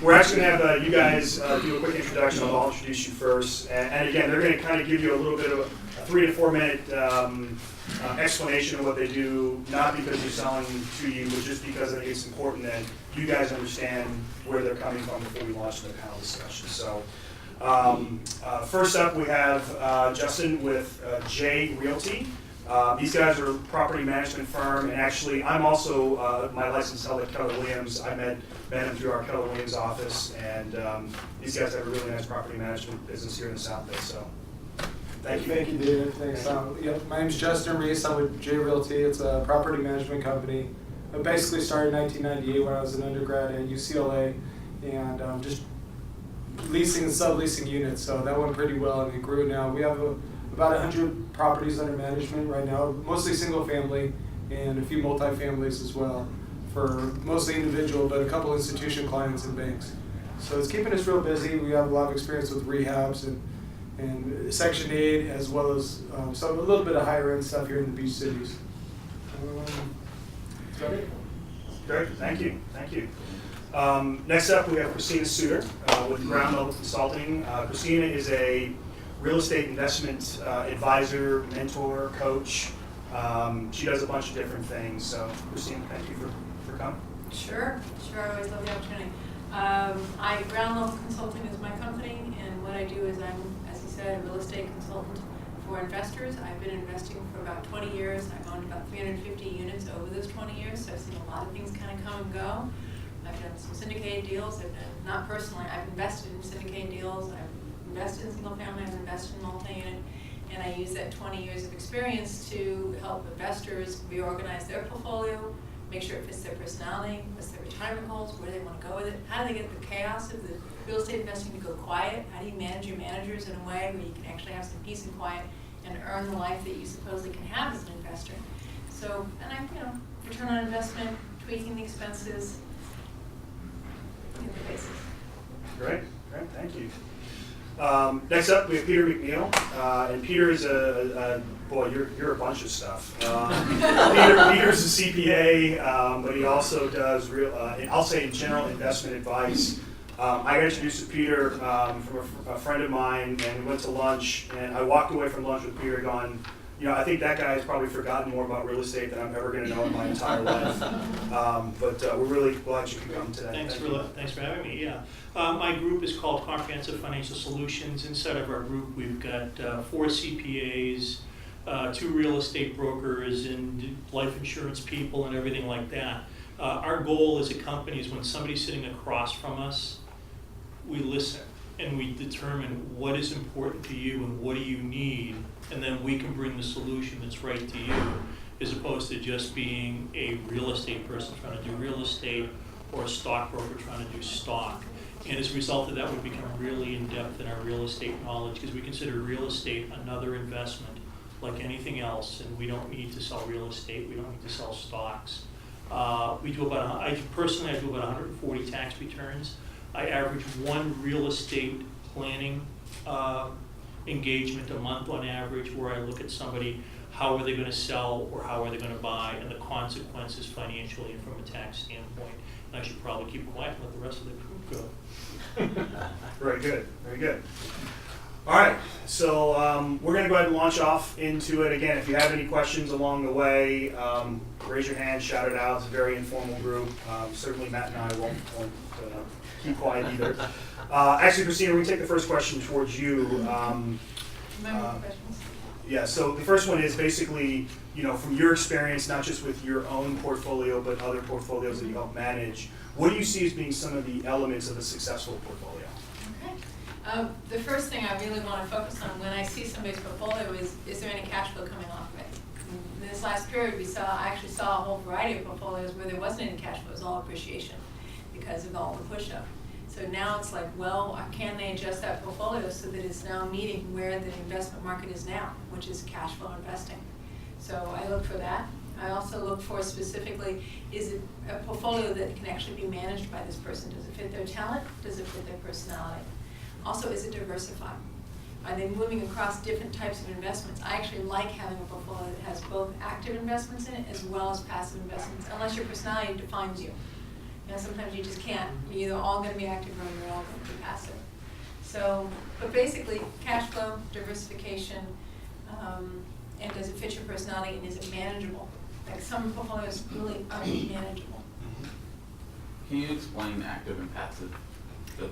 we're actually going to have you guys do a quick introduction. I'll introduce you first. And again, they're going to kind of give you a little bit of a 3 to 4 minute explanation of what they do, not because they're selling to you, but just because I think it's important that you guys understand where they're coming from before we launch the panel discussion. So first up, we have Justin with JRealty. These guys are a property management firm, and actually I'm also my license held at Keller Williams. I met him through our Keller Williams office, and these guys have a really nice property management business here in the South Bay. So thank you. Thank you, David. Thanks. My name's Justin Reese. I'm with JRealty. It's a property management company. I basically started in 1998 when I was an undergrad at UCLA, and just leasing and subleasing units. So that went pretty well, and it grew. Now we have about 100 properties under management right now, mostly single family and a few multifamilies as well, for mostly individual, but a couple institution clients and banks. So it's keeping us real busy. We have a lot of experience with rehabs and Section 8, as well as a little bit of higher end stuff here in the beach cities. Great, thank you. Next up, we have Christina Suter with Ground Level Consulting. Christina is a real estate investment advisor, mentor, coach. She does a bunch of different things. So, Christina, thank you for coming. Sure. I always love the opportunity. Ground Level Consulting is my company, and what I do is I'm, as you said, a real estate consultant for investors. I've been investing for about 20 years. I've owned about 350 units over those 20 years, so I've seen a lot of things kind of come and go. I've done some syndicated deals. I've done, not personally, I've invested in syndicated deals. I've invested in single family, I've invested in multi-unit, and I use that 20 years of experience to help investors reorganize their portfolio, make sure it fits their personality, what's their retirement goals, where they want to go with it, how do they get the chaos of the real estate investing to go quiet, how do you manage your managers in a way where you can actually have some peace and quiet and earn the life that you supposedly can have as an investor. So, and I, return on investment, tweaking the expenses, in the basis. Great, thank you. Next up, we have Peter McNeil, and Peter is boy, you're a bunch of stuff. Peter's a CPA, but he also does I'll say general investment advice. I got introduced to Peter from a friend of mine, and we went to lunch, and I walked away from lunch with Peter going, I think that guy has probably forgotten more about real estate than I'm ever going to know in my entire life. But we're really glad you could come today. Thanks for having me. Yeah, my group is called Comprehensive Financial Solutions. Inside of our group, we've got 4 CPAs, 2 real estate brokers, and life insurance people, and everything like that. Our goal as a company is when somebody's sitting across from us, we listen and we determine what is important to you and what do you need, and then we can bring the solution that's right to you, as opposed to just being a real estate person trying to do real estate or a stockbroker trying to do stock. And as a result of that, we become really in-depth in our real estate knowledge, because we consider real estate another investment like anything else, and we don't need to sell real estate, we don't need to sell stocks. I do about 140 tax returns. I average 1 real estate planning engagement a month on average, where I look at somebody, how are they going to sell or how are they going to buy, and the consequences financially and from a tax standpoint. And I should probably keep quiet and let the rest of the group go. Very good. All right, so we're going to go ahead and launch off into it. Again, if you have any questions along the way, raise your hand, shout it out. It's a very informal group. Certainly Matt and I won't keep quiet either. Actually, Christina, we take the first question towards you. Questions? Yeah, so the first one is basically, from your experience, not just with your own portfolio, but other portfolios that you help manage, what do you see as being some of the elements of a successful portfolio? Okay. The first thing I really want to focus on when I see somebody's portfolio is there any cash flow coming off of it? In this last period, I actually saw a whole variety of portfolios where there wasn't any cash flow, it was all appreciation because of all the push-up. So now it's like, well, can they adjust that portfolio so that it's now meeting where the investment market is now, which is cash flow investing. So I look for that. I also look for specifically, is it a portfolio that can actually be managed by this person? Does it fit their talent? Does it fit their personality? Also, is it diversified? Are they moving across different types of investments? I actually like having a portfolio that has both active investments in it as well as passive investments, unless your personality defines you. You know, sometimes you just can't. You're either all going to be active or you're all going to be passive. So, but basically, cash flow, diversification, and does it fit your personality, and is it manageable? Like some portfolios really aren't manageable. Can you explain active and passive?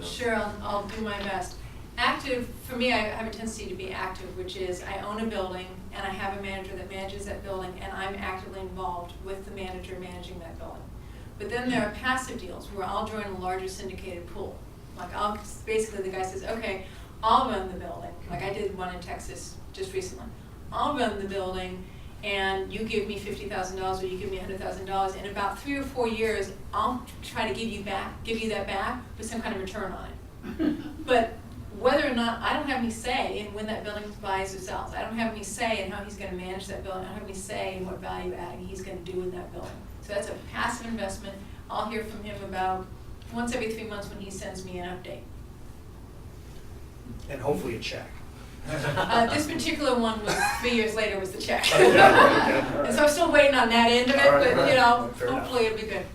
Sure, I'll do my best. Active, for me, I have a tendency to be active, which is I own a building and I have a manager that manages that building, and I'm actively involved with the manager managing that building. But then there are passive deals where I'll join a larger syndicated pool. Like basically the guy says, okay, I'll run the building. Like I did one in Texas just recently. I'll run the building and you give me $50,000 or you give me $100,000. In about 3 or 4 years, I'll try to give you that back with some kind of return on it. But whether or not, I don't have any say in when that building buys or sells. I don't have any say in how he's going to manage that building. I don't have any say in what value adding he's going to do in that building. So that's a passive investment. I'll hear from him about once every 3 months when he sends me an update. And hopefully a check. This particular one was 3 years later was the check. Okay. And so I'm still waiting on that end of it, All right, but you know, fair enough. hopefully it'll be good.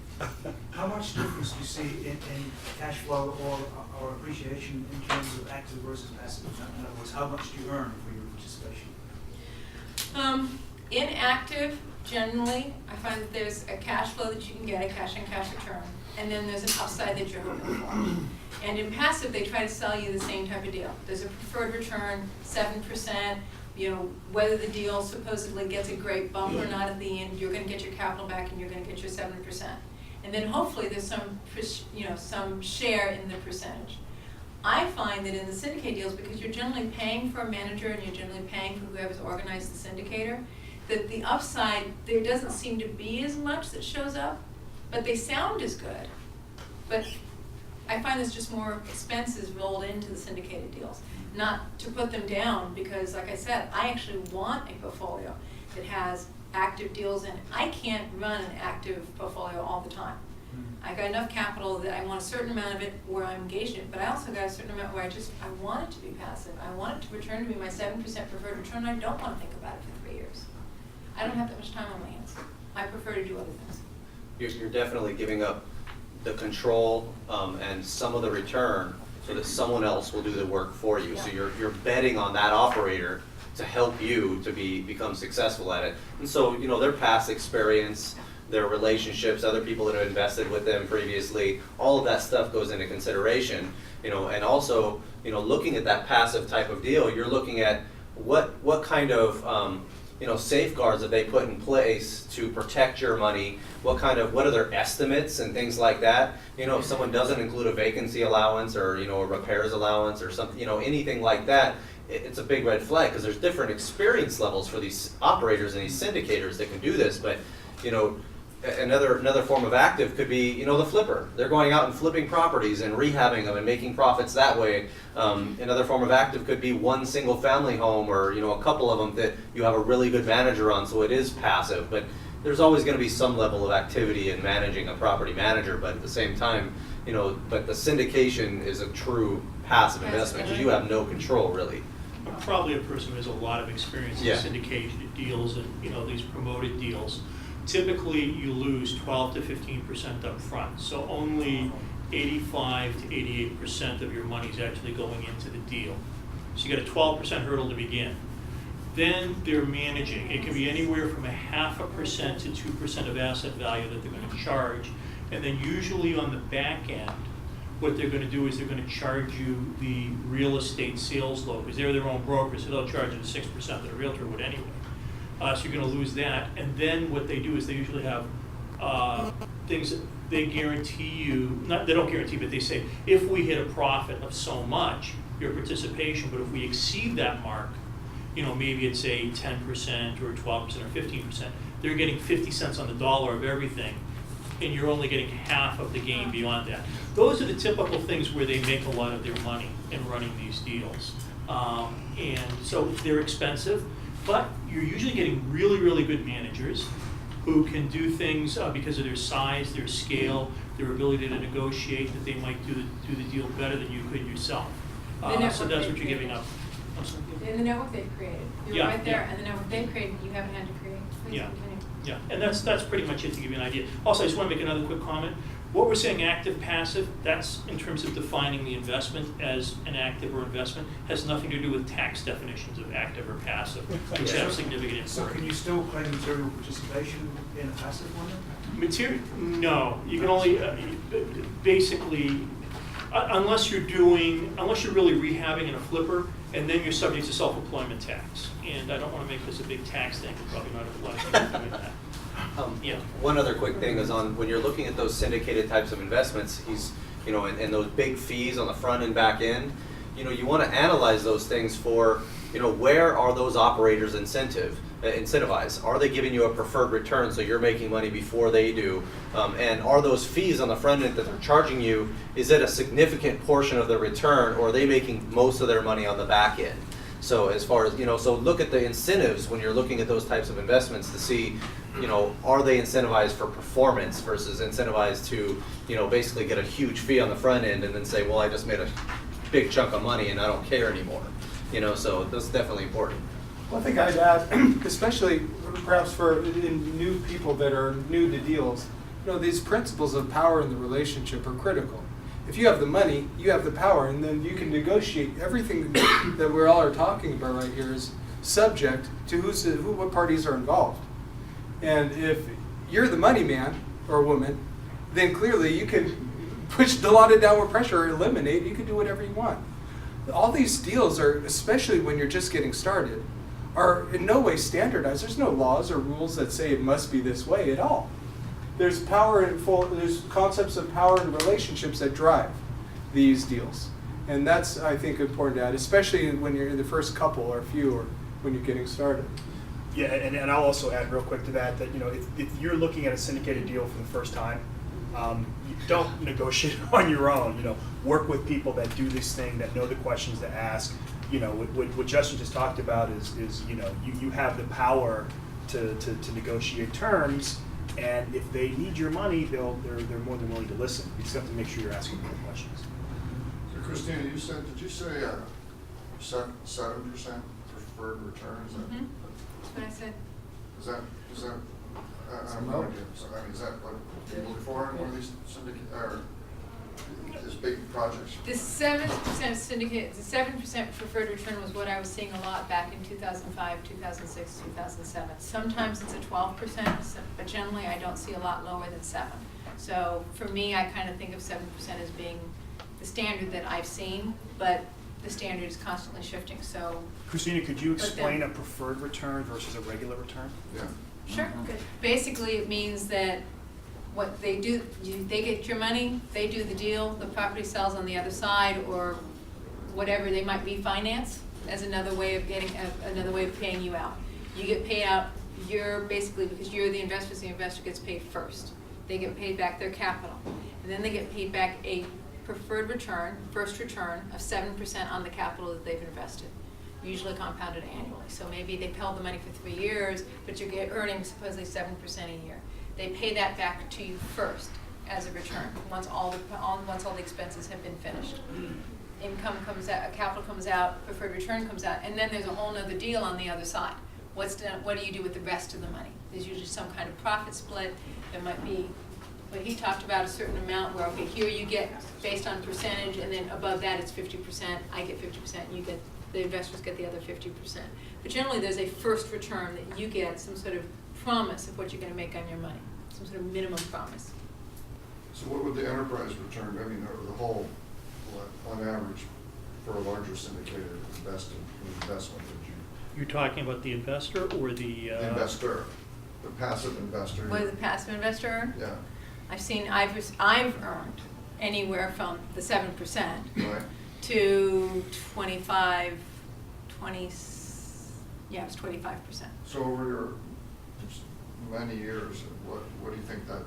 How much difference do you see in cash flow or appreciation in terms of active versus passive? In other words, how much do you earn for your participation? In active, generally, I find that there's a cash flow that you can get, a cash and cash return, and then there's an upside that you're hoping for. And in passive, they try to sell you the same type of deal. There's a preferred return, 7%, you know, whether the deal supposedly gets a great bump or not at the end, you're going to get your capital back and you're going to get your 7%. And then hopefully there's some share in the percentage. I find that in the syndicate deals, because you're generally paying for a manager and you're generally paying for whoever's organized the syndicator, that the upside, there doesn't seem to be as much that shows up, but they sound as good. But I find there's just more expenses rolled into the syndicated deals. Not to put them down, because like I said, I actually want a portfolio that has active deals in it. I can't run an active portfolio all the time. I got enough capital that I want a certain amount of it where I'm engaged in it, but I also got a certain amount where I want it to be passive. I want it to return to me my 7% preferred return. I don't want to think about it for 3 years. I don't have that much time on my hands. I prefer to do other things. You're definitely giving up the control and some of the return so that someone else will do the work for you. Yeah. So you're betting on that operator to help you to become successful at it. And so, you know, their past experience, their relationships, other people that have invested with them previously, all of that stuff goes into consideration. You know, and also, you know, looking at that passive type of deal, you're looking at what kind of safeguards that they put in place to protect your money. What are their estimates and things like that? You know, if someone doesn't include a vacancy allowance or, you know, a repairs allowance or something, you know, anything like that, it's a big red flag, because there's different experience levels for these operators and these syndicators that can do this. But, you know, another form of active could be, you know, the flipper. They're going out and flipping properties and rehabbing them and making profits that way. Another form of active could be one single family home, or, you know, a couple of them that you have a really good manager on, so it is passive. But there's always going to be some level of activity in managing a property manager, but at the same time, you know, but the syndication is a true passive investment, because you have no control really. I'm probably a person who has a lot of experience in Yeah. syndicated deals and, you know, these promoted deals. Typically, you lose 12 to 15% up front, so only 85 to 88% of your money is actually going into the deal. So you got a 12% hurdle to begin. Then they're managing. It can be anywhere from 0.5% to 2% of asset value that they're going to charge. And then usually on the back end, what they're going to do is they're going to charge you the real estate sales load, because they're their own brokers, so they'll charge you the 6% that a realtor would anyway. So you're going to lose that. And then what they do is they usually have things that they guarantee you, they don't guarantee, but they say, if we hit a profit of so much, your participation, but if we exceed that mark, you know, maybe it's a 10% or 12% or 15%, they're getting 50 cents on the dollar of everything, and you're only getting half of the gain beyond that. Those are the typical things where they make a lot of their money in running these deals. And so they're expensive, but you're usually getting really, really good managers who can do things because of their size, their scale, their ability to negotiate, that they might do the deal better than you could yourself. So that's what you're giving up. In the network they've created. You're Yeah, right there, yeah. and the network they've created, you haven't had to create. Please Yeah. continue. Yeah, and that's pretty much it to give you an idea. Also, I just want to make another quick comment. What we're saying active, passive, that's in terms of defining the investment as an active or investment, has nothing to do with tax definitions of active or passive, which have significant So can you importance. still claim material participation in a passive one then? Material, no, you can only, basically, unless you're really rehabbing in a flipper, and then you're subject to self-employment tax. And I don't want to make this a big tax thing, we're probably not a lot of people doing that. Yeah. One other quick thing is when you're looking at those syndicated types of investments, and those big fees on the front and back end, you want to analyze those things for, where are those operators incentivized? Are they giving you a preferred return so you're making money before they do? And are those fees on the front end that they're charging you, is it a significant portion of their return, or are they making most of their money on the back end? So as far as, so look at the incentives when you're looking at those types of investments to see, are they incentivized for performance versus incentivized to, basically get a huge fee on the front end and then say, well, I just made a big chunk of money and I don't care anymore. So that's definitely important. One thing I'd add, especially perhaps for in new people that are new to deals, these principles of power in the relationship are critical. If you have the money, you have the power, and then you can negotiate everything that we all are talking about right here is subject to what parties are involved. And if you're the money man or woman, then clearly you can push a lot of downward pressure or eliminate. You can do whatever you want. All these deals are, especially when you're just getting started, are in no way standardized. There's no laws or rules that say it must be this way at all. There's there's concepts of power and relationships that drive these deals. And that's, I think, important to add, especially when you're in the first couple or few or when you're getting started. Yeah, and I'll also add real quick to that, if you're looking at a syndicated deal for the first time, you don't negotiate on your own. Work with people that do this thing, that know the questions to ask. What Justin just talked about is you have the power to negotiate terms, and if they need your money, they're more than willing to listen. You just have to make sure you're asking them questions. So Christina, did you say 7% preferred return? Is that? That's what I said. Is that? I'm not again. So I mean, is that what people look for in one of these these big projects? The 7% syndicate, the 7% preferred return was what I was seeing a lot back in 2005, 2006, 2007. Sometimes it's a 12%, but generally I don't see a lot lower than 7. So for me, I kind of think of 7% as being the standard that I've seen, but the standard is constantly shifting. So, Christina, could you explain a preferred return versus a regular return? Yeah. sure. Basically, it means that what they do, they get your money, they do the deal, the property sells on the other side, or whatever, they might refinance as another way of paying you out. You get paid out, you're basically, because you're the investor gets paid first. They get paid back their capital. And then they get paid back a preferred return, first return of 7% on the capital that they've invested, usually compounded annually. So maybe they held the money for 3 years, but you're earning supposedly 7% a year. They pay that back to you first as a return once all the expenses have been finished. Income comes out, capital comes out, preferred return comes out, and then there's a whole other deal on the other side. What do you do with the rest of the money? There's usually some kind of profit split. There might be what he talked about, a certain amount where, okay, here you get based on percentage, and then above that it's 50%, I get 50%, you get, the investors get the other 50%. But generally there's a first return that you get, some sort of promise of what you're going to make on your money, some sort of minimum promise. So what would the enterprise return be? I mean, the whole, on average, for a larger syndicated investment would you? You're talking about the investor or the? Investor, the passive investor. What does the passive investor earn? Yeah. I've earned anywhere from the 7% Right. to 25, yeah, it's 25%. So over your many years, what do you think that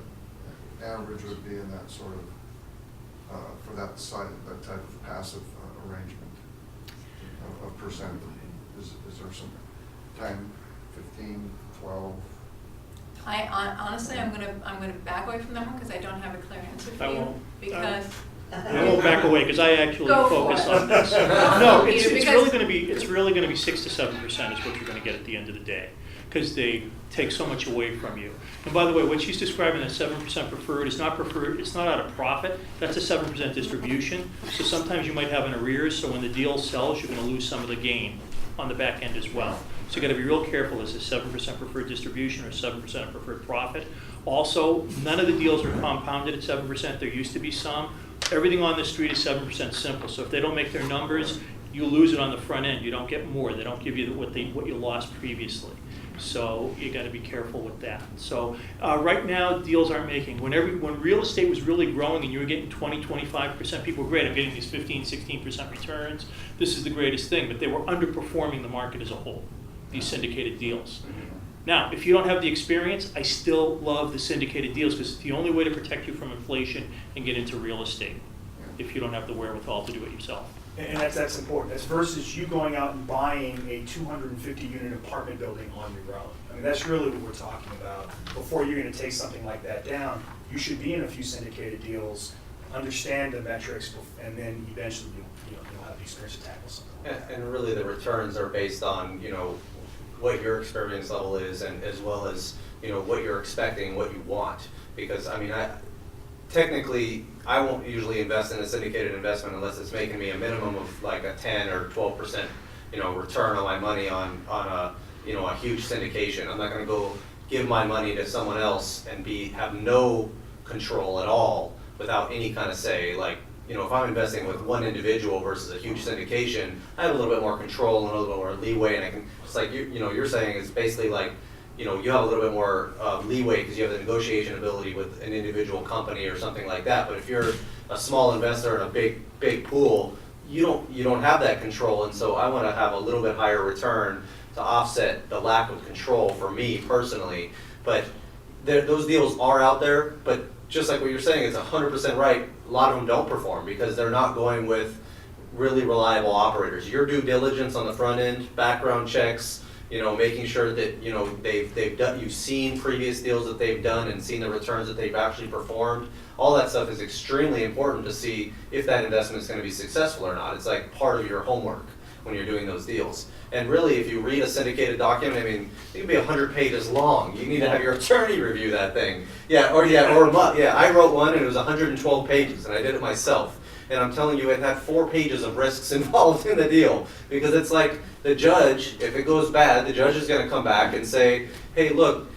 average would be in that sort of, for that type of passive arrangement of percent? Is there some 10, 15, 12? Honestly, I'm gonna back away from that one because I don't have a clear answer for I you. won't. Because I won't back away because I actually Go for focus it. on this. Go No, for it, it's Peter, really because- going to be 6 to 7% is what you're going to get at the end of the day. because they take so much away from you. And by the way, what she's describing as 7% preferred, it's not out of profit, that's a 7% distribution. So sometimes you might have an arrears, so when the deal sells, you're gonna lose some of the gain on the back end as well. So you gotta be real careful, is it 7% preferred distribution or 7% preferred profit? Also, none of the deals are compounded at 7%, there used to be some. Everything on the street is 7% simple, so if they don't make their numbers, you lose it on the front end, you don't get more, they don't give you what you lost previously. So you got to be careful with that. So right now, deals aren't making. When real estate was really growing and you were getting 20, 25%, people were great. I'm getting these 15, 16% returns. This is the greatest thing. But they were underperforming the market as a whole, these syndicated deals. Now, if you don't have the experience, I still love the syndicated deals because it's the only way to protect you from inflation and get into real estate if you don't have the wherewithal to do it yourself. And that's important. That's versus you going out and buying a 250-unit apartment building on your own. I mean, that's really what we're talking about. Before you're going to take something like that down, you should be in a few syndicated deals, understand the metrics, and then eventually you'll have the experience to tackle something like that. And really, the returns are based on what your experience level is, and as well as what you're expecting, what you want. Because I mean, technically, I won't usually invest in a syndicated investment unless it's making me a minimum of like a 10 or 12% return on my money on a a huge syndication. I'm not going to go give my money to someone else and have no control at all without any kind of say. Like if I'm investing with one individual versus a huge syndication, I have a little bit more control and a little bit more leeway, and I can just like you're saying, it's basically like you have a little bit more leeway because you have the negotiation ability with an individual company or something like that. But if you're a small investor in a big pool, you don't have that control, and so I want to have a little bit higher return to offset the lack of control for me personally. But those deals are out there, but just like what you're saying, it's 100% right. A lot of them don't perform because they're not going with really reliable operators. Your due diligence on the front end, background checks, making sure that they've done. You've seen previous deals that they've done and seen the returns that they've actually performed. All that stuff is extremely important to see if that investment is going to be successful or not. It's like part of your homework when you're doing those deals. And really, if you read a syndicated document, I mean, it can be 100 pages long. You need to have your attorney review that thing. I wrote one and it was 112 pages, and I did it myself. And I'm telling you, it had 4 pages of risks involved in the deal, because it's like the judge, if it goes bad, the judge is going to come back and say, hey, look,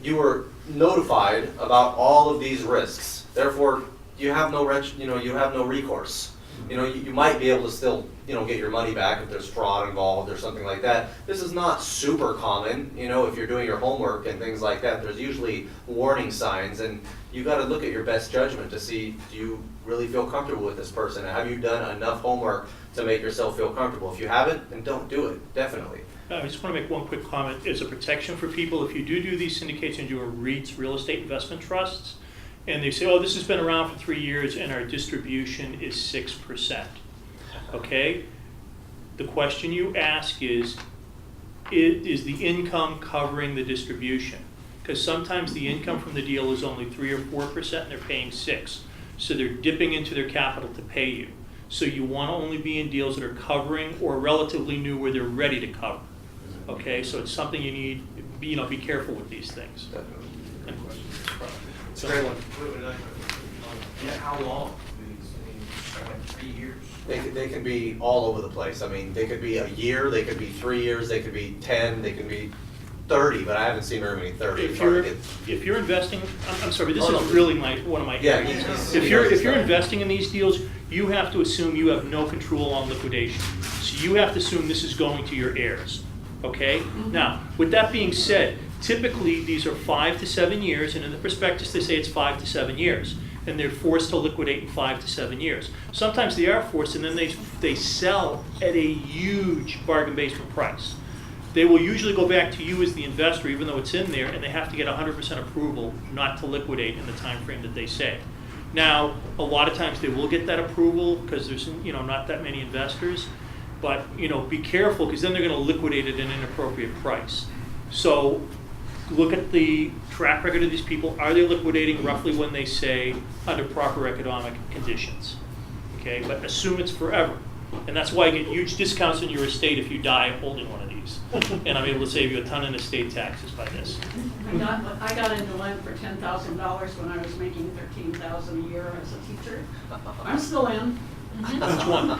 you were notified about all of these risks. Therefore, you have no recourse. You might be able to still, get your money back if there's fraud involved or something like that. This is not super common, if you're doing your homework and things like that. There's usually warning signs, and you got to look at your best judgment to see, do you really feel comfortable with this person? Have you done enough homework to make yourself feel comfortable? If you haven't, then don't do it, definitely. I just want to make one quick comment. It's a protection for people. If you do these syndicates and do a REITs, real estate investment trusts, and they say, oh, this has been around for 3 years and our distribution is 6%. Okay? The question you ask is the income covering the distribution? Because sometimes the income from the deal is only 3 or 4% and they're paying 6%. So they're dipping into their capital to pay you. So you want to only be in deals that are covering or relatively new where they're ready to cover. Okay? So it's something you need, be careful with these things. Definitely. Any questions? It's a great one. How long? 3 years? They can be all over the place. I mean, they could be a year, they could be 3 years, they could be 10, they could be 30, but I haven't seen very many 30. If you're investing, I'm sorry, this is really one of my areas. If you're investing in these deals, you have to assume you have no control on liquidation. So you have to assume this is going to your heirs. Okay? Now, with that being said, typically these are 5 to 7 years, and in the prospectus they say it's 5 to 7 years. And they're forced to liquidate in 5 to 7 years. Sometimes they are forced, and then they sell at a huge bargain basement price. They will usually go back to you as the investor, even though it's in there, and they have to get 100% approval not to liquidate in the time frame that they say. Now, a lot of times they will get that approval because there's not that many investors, but be careful because then they're going to liquidate it at an inappropriate price. So look at the track record of these people. Are they liquidating roughly when they say under proper economic conditions? Okay, but assume it's forever. And that's why I get huge discounts in your estate if you die holding one of these. And I'm able to save you a ton in estate taxes by this. I got into Lent for $10,000 when I was making $13,000 a year as a teacher. I'm still in. Which one?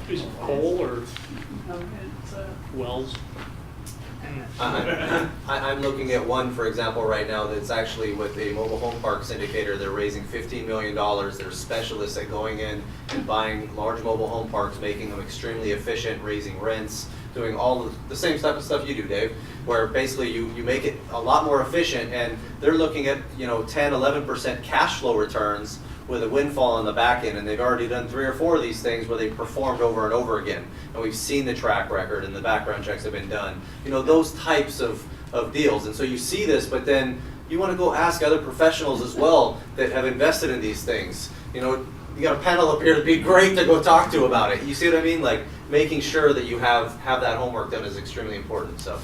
Is it coal or It's, wells? I'm looking at one, for example, right now that's actually with a mobile home park syndicator. They're raising $15 million. They're specialists at going in and buying large mobile home parks, making them extremely efficient, raising rents, doing all of the same type of stuff you do, Dave, where basically you make it a lot more efficient, and they're looking at 10, 11% cash flow returns with a windfall on the back end, and they've already done 3 or 4 of these things where they've performed over and over again, and we've seen the track record and the background checks have been done. Those types of deals, and so you see this, but then you want to go ask other professionals as well that have invested in these things. You got a panel up here that'd be great to go talk to about it. You see what I mean? Like, making sure that you have that homework done is extremely important. So,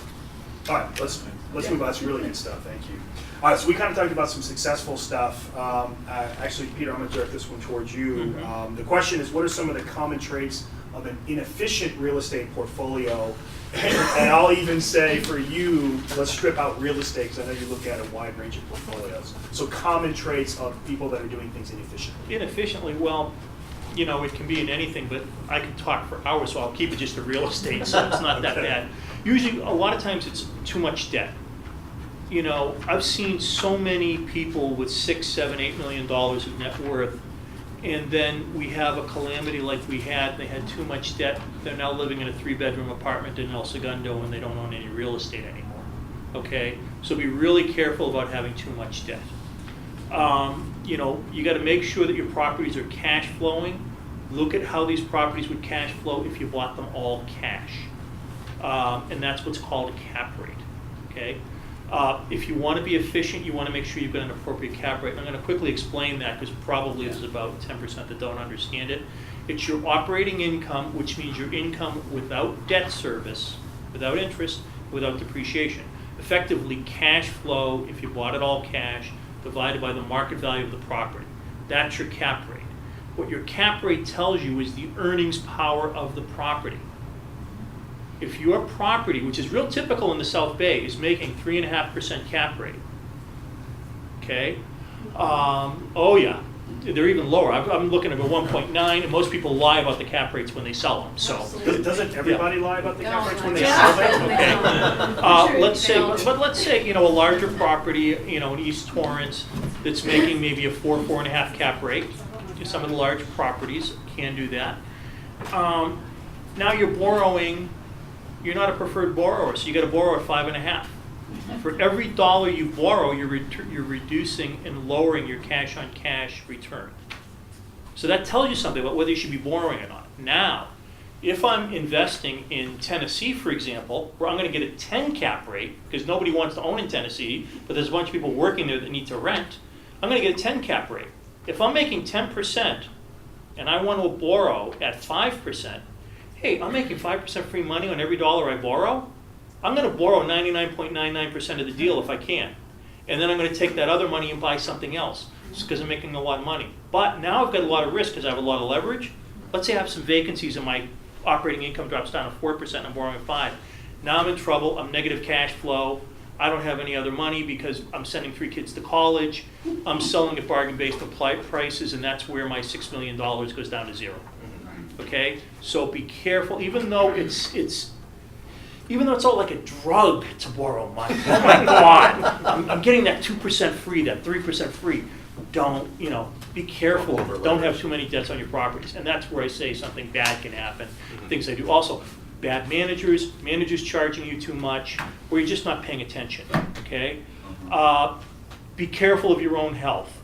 all right, let's move on. That's really good stuff. Thank you. All right, so we kind of talked about some successful stuff. Actually, Peter, I'm going to direct this one towards you. The question is, what are some of the common traits of an inefficient real estate portfolio? And I'll even say for you, let's strip out real estate, because I know you look at a wide range of portfolios. So common traits of people that are doing things inefficiently. Inefficiently, well, it can be in anything, but I could talk for hours, so I'll keep it just to real estate, so it's not that bad. Usually, a lot of times it's too much debt. I've seen so many people with $6, $7, $8 million of net worth, and then we have a calamity like we had. They had too much debt. They're now living in a 3-bedroom apartment in El Segundo, and they don't own any real estate anymore. Okay, so be really careful about having too much debt. You got to make sure that your properties are cash flowing. Look at how these properties would cash flow if you bought them all cash, and that's what's called a cap rate. Okay. If you want to be efficient, you want to make sure you've got an appropriate cap rate. And I'm going to quickly explain that, because probably there's about 10% that don't understand it. It's your operating income, which means your income without debt service, without interest, without depreciation. Effectively, cash flow, if you bought it all cash, divided by the market value of the property. That's your cap rate. What your cap rate tells you is the earnings power of the property. If your property, which is real typical in the South Bay, is making 3.5% cap rate, okay? Oh yeah, they're even lower. I'm looking at a 1.9, and most people lie about the cap rates when they sell them. So Doesn't everybody lie about the cap rates when they Yeah. sell them? Okay. Let's say, a larger property, in East Torrance, that's making maybe a 4, 4.5 cap rate. Some of the large properties can do that. Now you're borrowing. You're not a preferred borrower, so you got to borrow at 5.5. For every dollar you borrow, you're reducing and lowering your cash-on-cash return. So that tells you something about whether you should be borrowing or not. Now, if I'm investing in Tennessee, for example, where I'm going to get a 10 cap rate, because nobody wants to own in Tennessee, but there's a bunch of people working there that need to rent, I'm going to get a 10 cap rate. If I'm making 10% and I want to borrow at 5%, hey, I'm making 5% free money on every dollar I borrow. I'm going to borrow 99.99% of the deal if I can. And then I'm going to take that other money and buy something else because I'm making a lot of money. But now I've got a lot of risk because I have a lot of leverage. Let's say I have some vacancies and my operating income drops down to 4% and I'm borrowing 5%. Now I'm in trouble. I'm negative cash flow. I don't have any other money because I'm sending 3 kids to college. I'm selling at bargain basement prices, and that's where my $6 million goes down to 0. Okay, so be careful. Even though it's all like a drug to borrow money. Oh my God, I'm getting that 2% free, that 3% free. Don't, be careful. Don't have too many debts on your properties, and that's where I say something bad can happen. Things I do. Also, bad managers charging you too much, or you're just not paying attention. Okay, be careful of your own health.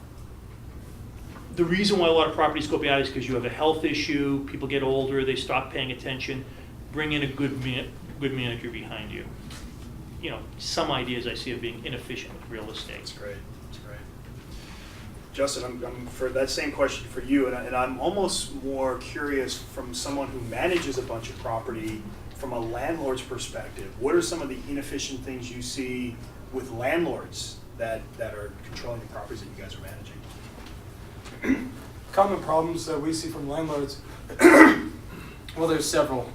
The reason why a lot of properties go bad is because you have a health issue, people get older, they stop paying attention. Bring in a good manager behind you. Some ideas I see of being inefficient with real estate. That's great. Justin, I'm for that same question for you, and I'm almost more curious from someone who manages a bunch of property from a landlord's perspective. What are some of the inefficient things you see with landlords that are controlling the properties that you guys are managing? Common problems that we see from landlords Well, there's several.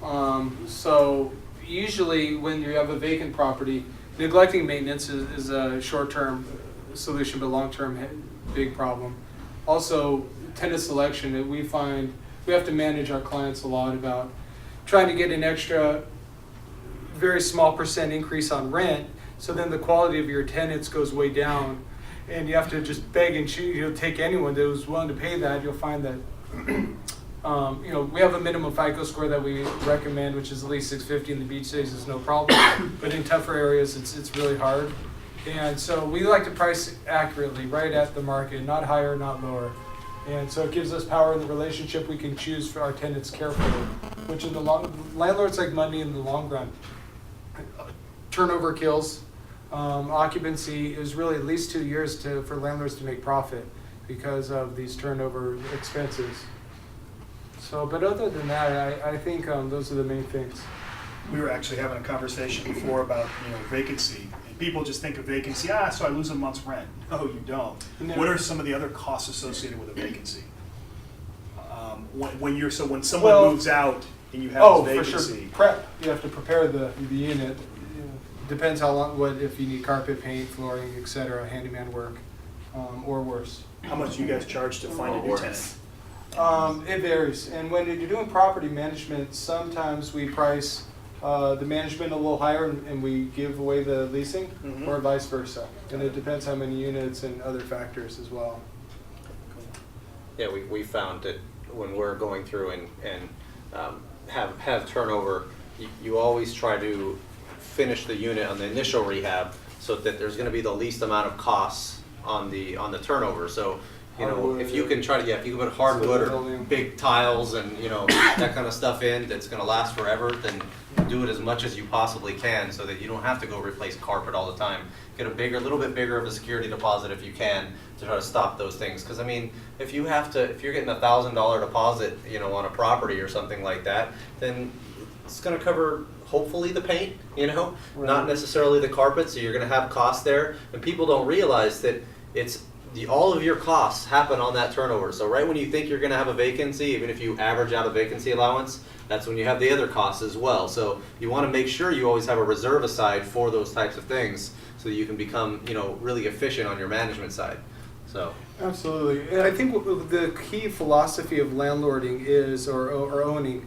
So usually when you have a vacant property, neglecting maintenance is a short-term solution, but long-term big problem. Also, tenant selection, that we find we have to manage our clients a lot about trying to get an extra very small percent increase on rent, so then the quality of your tenants goes way down, and you have to just beg and choose. You'll take anyone that was willing to pay that. You'll find that we have a minimum FICO score that we recommend, which is at least 650 in the beach cities is no problem, but in tougher areas it's really hard. And so we like to price accurately, right at the market, not higher, not lower. And so it gives us power in the relationship. We can choose for our tenants carefully, which in the landlords like money in the long run. Turnover kills. Occupancy is really at least 2 years for landlords to make profit because of these turnover expenses. So, but other than that, I think those are the main things. We were actually having a conversation before about vacancy. And people just think of vacancy, so I lose a month's rent. No, you don't. No. What are some of the other costs associated with a vacancy? When someone moves out and you have this vacancy. For sure. Prep. You have to prepare the unit. Depends how long. What if you need carpet, paint, flooring, etc., handyman work, or worse. How much do you guys charge to find a new tenant? It varies, and when you're doing property management, sometimes we price the management a little higher and we give away the leasing, or vice versa. And it depends how many units and other factors as well. Yeah, we found that when we're going through and have turnover, you always try to finish the unit on the initial rehab so that there's going to be the least amount of costs on the turnover. So Hardwood, if you can if you can put hardwood or big tiles and that kind of stuff in that's going to last forever, then do it as much as you possibly can so that you don't have to go replace carpet all the time. Get a little bit bigger of a security deposit if you can to try to stop those things. Because I mean, if you're getting a $1,000 deposit, on a property or something like that, then it's going to cover hopefully the paint, not necessarily the carpet. So you're going to have costs there, and people don't realize that all of your costs happen on that turnover. So right when you think you're going to have a vacancy, even if you average out a vacancy allowance, that's when you have the other costs as well. So you want to make sure you always have a reserve aside for those types of things so that you can become, really efficient on your management side. So absolutely. And I think the key philosophy of landlording is, or owning,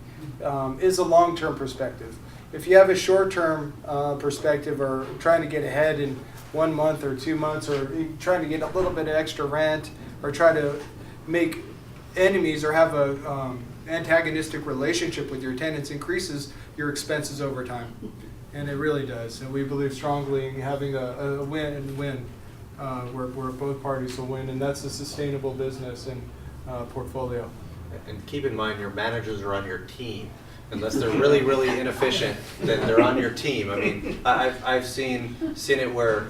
is a long-term perspective. If you have a short-term perspective or trying to get ahead in 1 month or 2 months, or trying to get a little bit of extra rent, or try to make enemies or have a antagonistic relationship with your tenants, increases your expenses over time. And it really does. And we believe strongly in having a win-win where both parties will win, and that's a sustainable business and portfolio. And keep in mind, your managers are on your team. Unless they're really, really inefficient, then they're on your team. I mean, I've seen it where,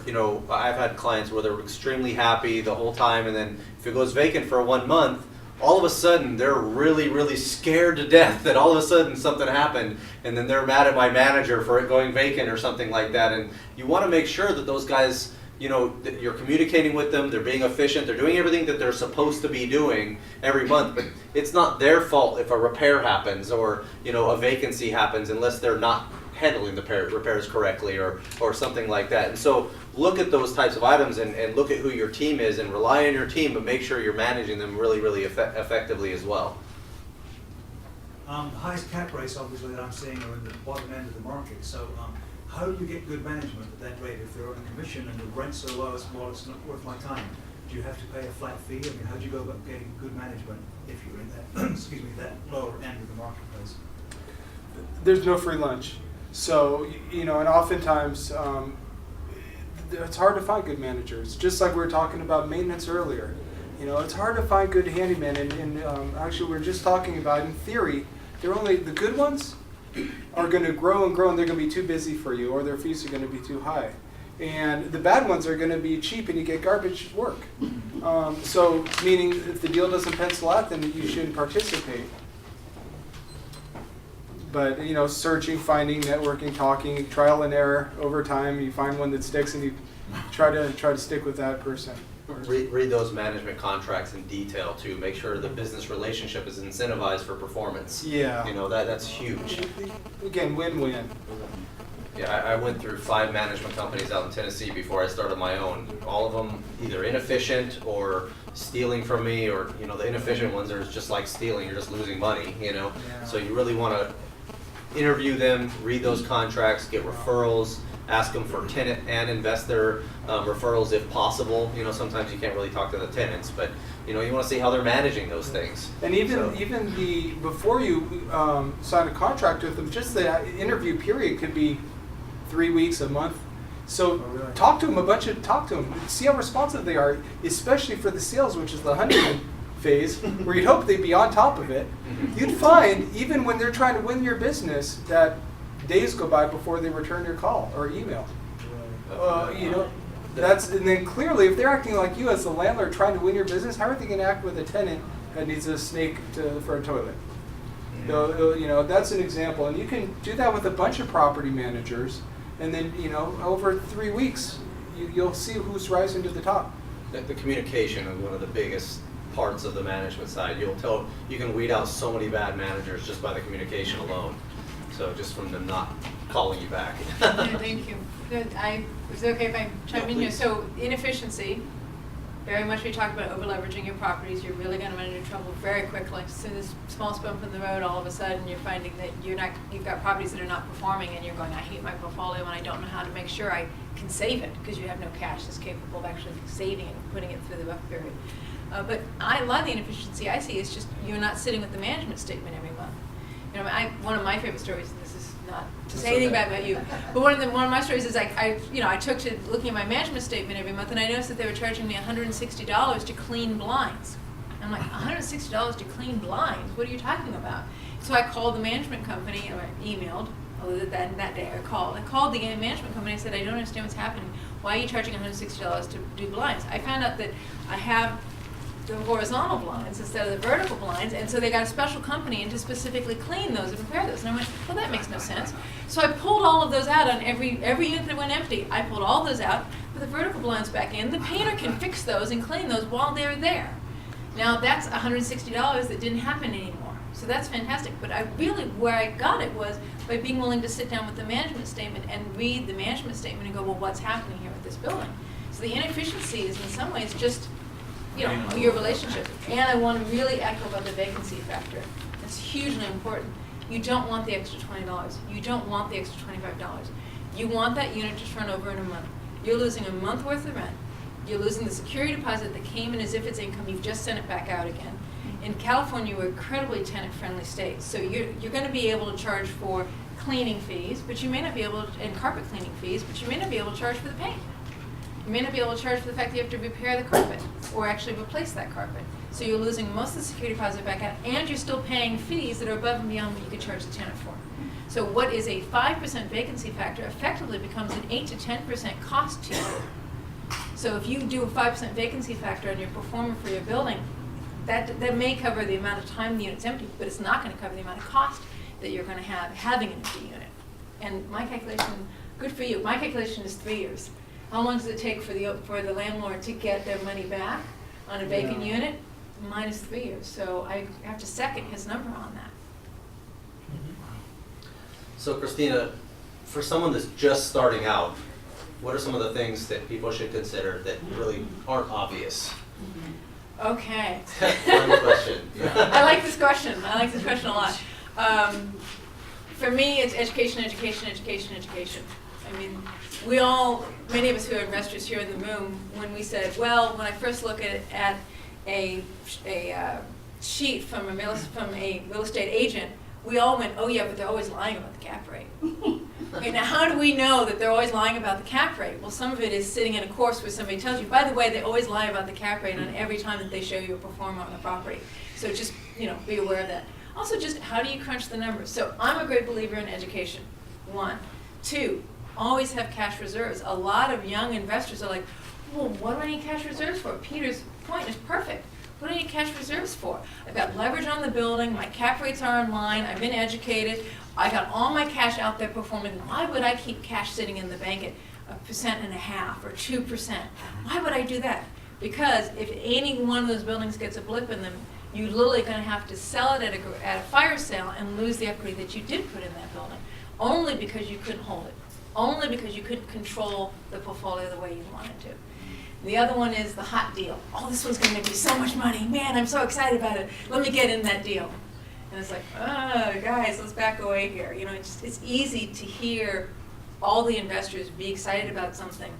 I've had clients where they're extremely happy the whole time, and then if it goes vacant for 1 month, all of a sudden they're really, really scared to death that all of a sudden something happened, and then they're mad at my manager for it going vacant or something like that. And you want to make sure that those guys, that you're communicating with them, they're being efficient, they're doing everything that they're supposed to be doing every month, but it's not their fault if a repair happens or, a vacancy happens unless they're not handling the repairs correctly or something like that. And so look at those types of items and look at who your team is and rely on your team, but make sure you're managing them really, really effectively as well. The highest cap rates, obviously, that I'm seeing are in the bottom end of the market. So how do you get good management at that rate if they're on a commission and the rents are low, it's not worth my time? Do you have to pay a flat fee? I mean, how do you go about getting good management if you're in that, that lower end of the marketplace? There's no free lunch. So, and oftentimes it's hard to find good managers. Just like we were talking about maintenance earlier. It's hard to find good handymen, and actually we were just talking about, in theory, the good ones are going to grow and grow, and they're going to be too busy for you, or their fees are going to be too high. And the bad ones are going to be cheap, and you get garbage work. So, meaning if the deal doesn't pencil out, then you shouldn't participate. But searching, finding, networking, talking, trial and error over time, you find one that sticks, and try to stick with that person. Read those management contracts in detail too. Make sure the business relationship is incentivized for performance. Yeah. You know, that's huge. Again, win-win. Yeah, I went through 5 management companies out in Tennessee before I started my own. All of them either inefficient or stealing from me, or, you know, the inefficient ones are just like stealing, you're just losing money, you know? Yeah. So you really want to interview them, read those contracts, get referrals, ask them for tenant and investor referrals if possible. You know, sometimes you can't really talk to the tenants, but, you know, you want to see how they're managing those things. And even before you sign a contract with them, just the interview period could be 3 weeks, a month. So talk to them, see how responsive they are, especially for the sales, which is the honeymoon phase, where you'd hope they'd be on top of it. You'd find, even when they're trying to win your business, that days go by before they return your call or email. You know, and then clearly, if they're acting like you as the landlord trying to win your business, how are they going to act with a tenant that needs a snake for a toilet? So, you know, that's an example, and you can do that with a bunch of property managers, and then, you know, over 3 weeks, you'll see who's rising to the top. The communication is one of the biggest parts of the management side. You can weed out so many bad managers just by the communication alone. So just from them not calling you back. Yeah, thank you. Good. Is it okay if I chime in here? So inefficiency, very much we talked about over leveraging your properties. You're really going to run into trouble very quickly. As soon as smallest bump in the road, all of a sudden you're finding that you've got properties that are not performing, and you're going, I hate my portfolio and I don't know how to make sure I can save it, because you have no cash that's capable of actually saving it and putting it through the rough period. But a lot of the inefficiency I see is just you're not sitting with the management statement every month. You know, one of my favorite stories, and this is not to say anything bad about you, but one of my stories is like I took to looking at my management statement every month, and I noticed that they were charging me $160 to clean blinds. I'm like, $160 to clean blinds? What are you talking about? So I called the management company, or emailed. That day I called the management company and said, I don't understand what's happening. Why are you charging $160 to do blinds? I found out that I have the horizontal blinds instead of the vertical blinds, and so they got a special company in to specifically clean those and repair those. And I went, well, that makes no sense. So I pulled all of those out on every unit that went empty. I pulled all those out, put the vertical blinds back in. The painter can fix those and clean those while they're there. Now that's $160 that didn't happen anymore. So that's fantastic. But where I got it was by being willing to sit down with the management statement and read the management statement and go, well, what's happening here with this building? So the inefficiency is in some ways just, you know, your relationship. And I want to really echo about the vacancy factor. It's hugely important. You don't want the extra $20. You don't want the extra $25. You want that unit to turn over in a month. You're losing a month worth of rent. You're losing the security deposit that came in as if it's income. You've just sent it back out again. In California, we're incredibly tenant-friendly state. So you're going to be able to charge for cleaning fees, but you may not be able to, and carpet cleaning fees, but you may not be able to charge for the paint. You may not be able to charge for the fact that you have to repair the carpet or actually replace that carpet. So you're losing most of the security deposit back out, and you're still paying fees that are above and beyond what you could charge the tenant for. So what is a 5% vacancy factor effectively becomes an 8 to 10% cost to you. So if you do a 5% vacancy factor and you're performing for your building, that may cover the amount of time the unit's empty, but it's not going to cover the amount of cost that you're going to have having an empty unit. And my calculation, good for you, my calculation is 3 years. How long does it take for the landlord to get their money back on a vacant unit? Mine is 3 years. So I have to second his number on that. So Christina, for someone that's just starting out, what are some of the things that people should consider that really aren't obvious? Okay. Fun question. I like this question. I like this question a lot. For me, it's education, education, education, education. I mean, many of us who are investors here in the room, when we said, well, when I first look at a sheet from a real estate agent, we all went, oh yeah, but they're always lying about the cap rate. Okay, now how do we know that they're always lying about the cap rate? Well, some of it is sitting in a course where somebody tells you, by the way, they always lie about the cap rate on every time that they show you a performer on the property. So just, be aware of that. Also, just how do you crunch the numbers? So I'm a great believer in education, 1. 2, always have cash reserves. A lot of young investors are like, well, what do I need cash reserves for? Peter's point is perfect. What do I need cash reserves for? I've got leverage on the building, my cap rates are in line, I've been educated, I got all my cash out there performing. Why would I keep cash sitting in the bank at 1.5% or 2%. Why would I do that? Because if any one of those buildings gets a blip in them, you're literally going to have to sell it at a fire sale and lose the equity that you did put in that building, only because you couldn't hold it, only because you couldn't control the portfolio the way you wanted to. The other one is the hot deal. Oh, this one's going to make me so much money. Man, I'm so excited about it. Let me get in that deal. And it's like, guys, let's back away here. You know, it's easy to hear all the investors be excited about something.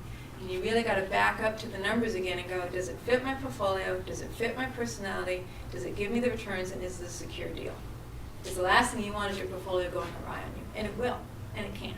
And you really got to back up to the numbers again and go, does it fit my portfolio? Does it fit my personality? Does it give me the returns? And is this a secure deal? Because the last thing you want is your portfolio going awry on you. And it will, and it can.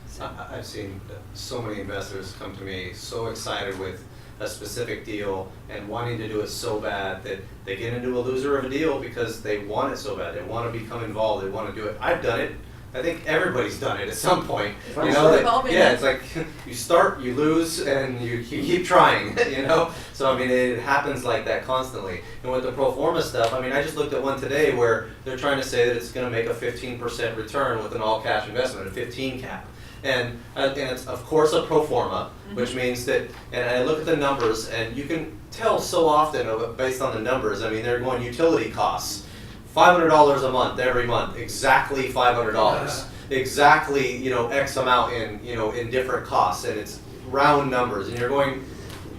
So. I've seen so many investors come to me so excited with a specific deal and wanting to do it so bad that they get into a loser of a deal because they want it so bad. They want to become involved. They want to do it. I've done it. I think everybody's done it at some point. You know, it's like you start, you lose, and you keep trying. You know, so I mean, it happens like that constantly. And with the pro forma stuff, I mean, I just looked at one today where they're trying to say that it's going to make a 15% return with an all-cash investment, a 15 cap. And it's of course a pro forma, which means that, and I look at the numbers, and you can tell so often based on the numbers. I mean, they're going utility costs, $500 a month every month, exactly $500, exactly, you know, X amount in, you know, in different costs, and it's round numbers, and you're going,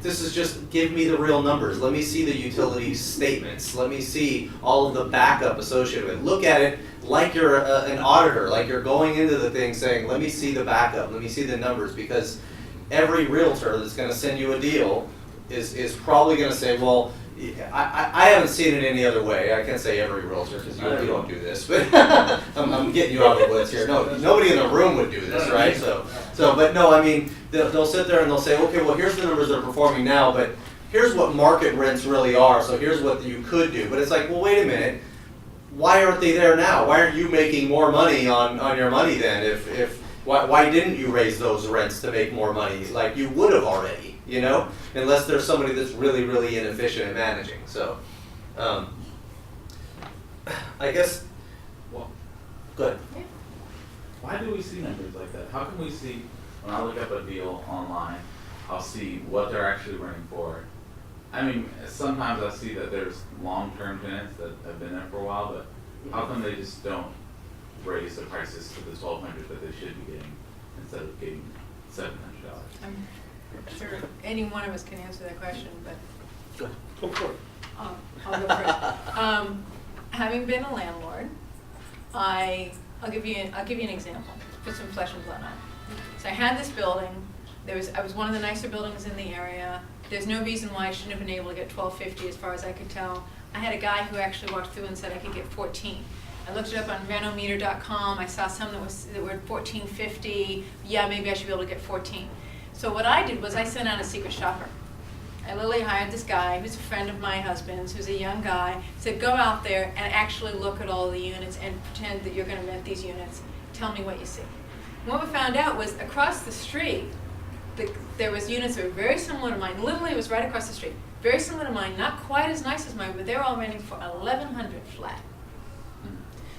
this is just, give me the real numbers. Let me see the utility statements. Let me see all of the backup associated with it. Look at it like you're an auditor, like you're going into the thing saying, let me see the backup, let me see the numbers, because every realtor that's going to send you a deal is probably going to say, well, I haven't seen it any other way. I can't say every realtor because you don't do this, but I'm getting you out of the woods here. No, nobody in the room would do this, right? But no, I mean, they'll sit there and they'll say, okay, well, here's the numbers that are performing now, but here's what market rents really are, so here's what you could do. But it's like, well, wait a minute. Why aren't they there now? Why aren't you making more money on your money then? Why didn't you raise those rents to make more money like you would have already, you know? Unless there's somebody that's really, really inefficient at managing. So, I guess, Well, good. why do we see numbers like that? How can we see, when I look up a deal online, I'll see what they're actually running for. I mean, sometimes I see that there's long-term tenants that have been there for a while, but how come they just don't raise the prices to the $1,200 that they should be getting instead of getting $700? I'm sure any one of us can answer that question, but Go for it. I'll go first. Having been a landlord, I'll give you an example. Put some flesh and blood on it. So I had this building. I was one of the nicer buildings in the area. There's no reason why I shouldn't have been able to get $1,250 as far as I could tell. I had a guy who actually walked through and said I could get 14. I looked it up on renometer.com. I saw some that were $14.50. Yeah, maybe I should be able to get 14. So what I did was I sent out a secret shopper. I literally hired this guy who's a friend of my husband's, who's a young guy, said go out there and actually look at all the units and pretend that you're going to rent these units. Tell me what you see. And what we found out was across the street, there was units that were very similar to mine. Literally, it was right across the street. Very similar to mine, not quite as nice as mine, but they were all renting for $1,100 flat.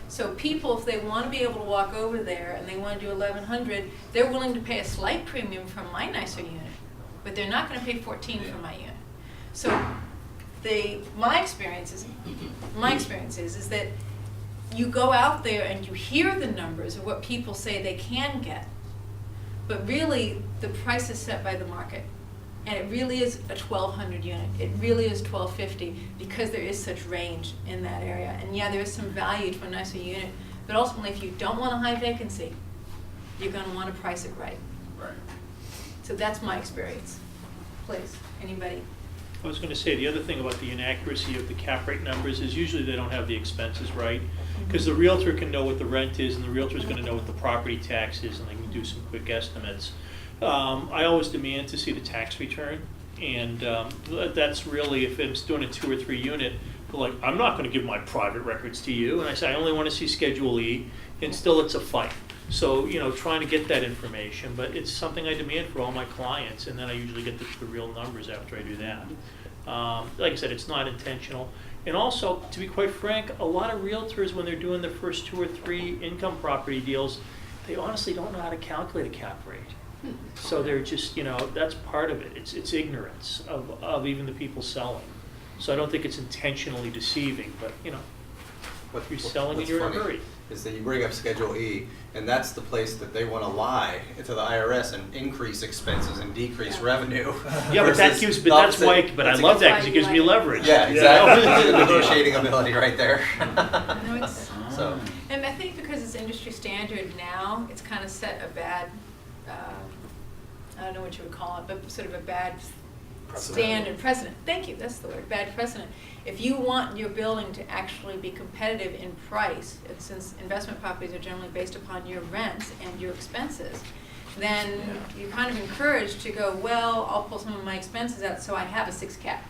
So people, if they want to be able to walk over there and they want to do $1,100, they're willing to pay a slight premium for my nicer unit, but they're not going to pay 14 for my unit. So my experience is that you go out there and you hear the numbers of what people say they can get, but really the price is set by the market. And it really is a 1,200 unit. It really is 1,250 because there is such range in that area. And yeah, there is some value to a nicer unit, but ultimately if you don't want a high vacancy, you're going to want to price it right. Right. So that's my experience. Please, anybody? I was going to say, the other thing about the inaccuracy of the cap rate numbers is usually they don't have the expenses right. Because the realtor can know what the rent is, and the realtor is going to know what the property tax is, and they can do some quick estimates. I always demand to see the tax return, and that's really, if I'm doing a 2 or 3 unit, like, I'm not going to give my private records to you, and I say I only want to see Schedule E, and still it's a fight. So, you know, trying to get that information, but it's something I demand for all my clients, and then I usually get the real numbers after I do that. Like I said, it's not intentional. And also, to be quite frank, a lot of realtors, when they're doing their first 2 or 3 income property deals, they honestly don't know how to calculate a cap rate. So they're just, that's part of it. It's ignorance of even the people selling. So I don't think it's intentionally deceiving, but, if you're selling and What's you're in a funny hurry. is that you bring up Schedule E, and that's the place that they want to lie to the IRS and increase expenses and decrease revenue. Yeah, but that versus gives, the but that's opposite. why, but I That's love that why because it you gives me like it. leverage. Yeah, exactly. The negotiating ability right there. No, it's, So, and I think because it's industry standard now, it's kind of set a bad, I don't know what you would call it, but sort of a bad standard precedent. Thank you, that's the word, bad precedent. If you want your building to actually be competitive in price, and since investment properties are generally based upon your rents and your expenses, then you're kind of encouraged to go, well, I'll pull some of my expenses out so I have a 6 cap.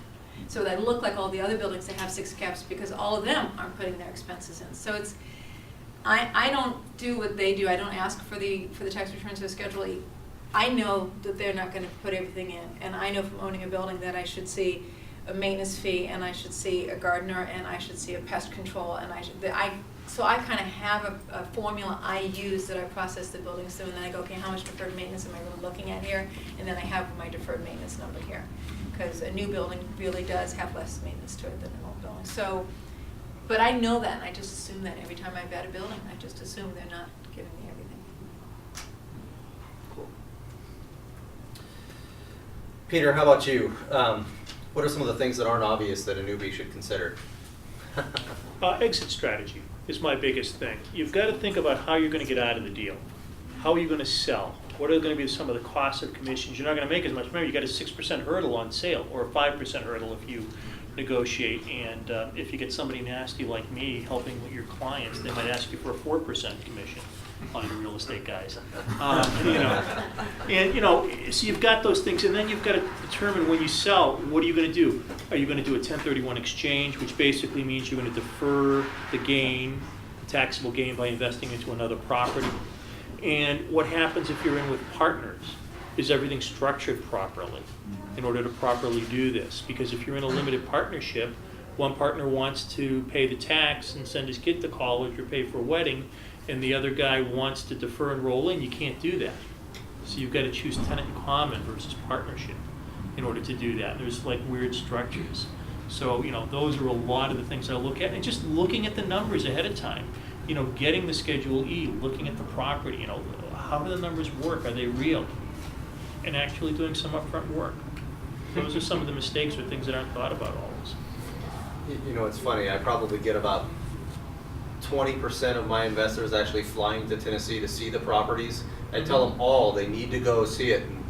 So that I look like all the other buildings that have 6 caps because all of them aren't putting their expenses in. So it's, I don't do what they do. I don't ask for the tax returns or Schedule E. I know that they're not gonna put everything in, and I know from owning a building that I should see a maintenance fee, and I should see a gardener, and I should see a pest control, and so I kind of have a formula I use that I process the buildings through, and then I go, okay, how much deferred maintenance am I really looking at here? And then I have my deferred maintenance number here, because a new building really does have less maintenance to it than an old building. So, but I know that, and I just assume that every time I vet a building, I just assume they're not giving me everything. cool. Peter, how about you? What are some of the things that aren't obvious that a newbie should consider? Exit strategy is my biggest thing. You've got to think about how you're going to get out of the deal. How are you going to sell? What are going to be some of the costs of commissions? You're not going to make as much. Remember, you got a 6% hurdle on sale, or a 5% hurdle if you negotiate. And if you get somebody nasty like me helping with your clients, they might ask you for a 4% commission on the real estate guys. So you've got those things, and then you've got to determine when you sell, what are you going to do? Are you going to do a 1031 exchange, which basically means you're going to defer the gain, taxable gain, by investing into another property? And what happens if you're in with partners? Is everything structured properly in order to properly do this? Because if you're in a limited partnership, one partner wants to pay the tax and send his kid to college or pay for a wedding, and the other guy wants to defer and roll in, you can't do that. So you've got to choose tenant in common versus partnership in order to do that. There's like weird structures. So, those are a lot of the things I look at, and just looking at the numbers ahead of time. Getting the Schedule E, looking at the property, how do the numbers work? Are they real? And actually doing some upfront work. Those are some of the mistakes or things that aren't thought about always. It's funny, I probably get about 20% of my investors actually flying to Tennessee to see the properties. I tell them all they need to go see it, and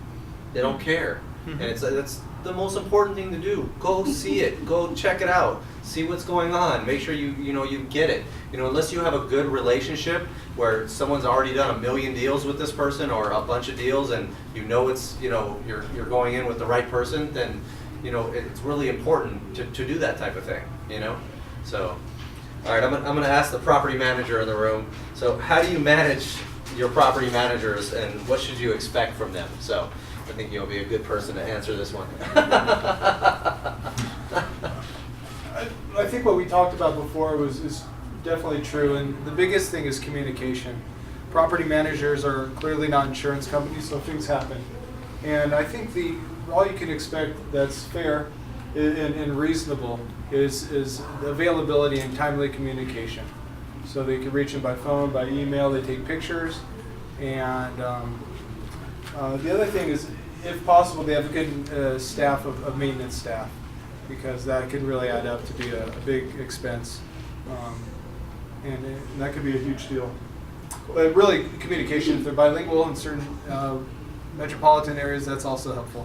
they don't care. And that's the most important thing to do. Go see it. Go check it out. See what's going on. Make sure you get it. Unless you have a good relationship where someone's already done 1 million deals with this person or a bunch of deals, and it's you're going in with the right person, then it's really important to do that type of thing. So. All right, I'm going to ask the property manager in the room. So how do you manage your property managers, and what should you expect from them? So I think you'll be a good person to answer this one. I think what we talked about before is definitely true, and the biggest thing is communication. Property managers are clearly not insurance companies, so things happen. And I think all you can expect that's fair and reasonable is the availability and timely communication. So they can reach them by phone, by email, they take pictures, and the other thing is, if possible, they have a good staff of maintenance staff, because that can really add up to be a big expense, and that could be a huge deal. But really, communication, if they're bilingual in certain metropolitan areas, that's also helpful.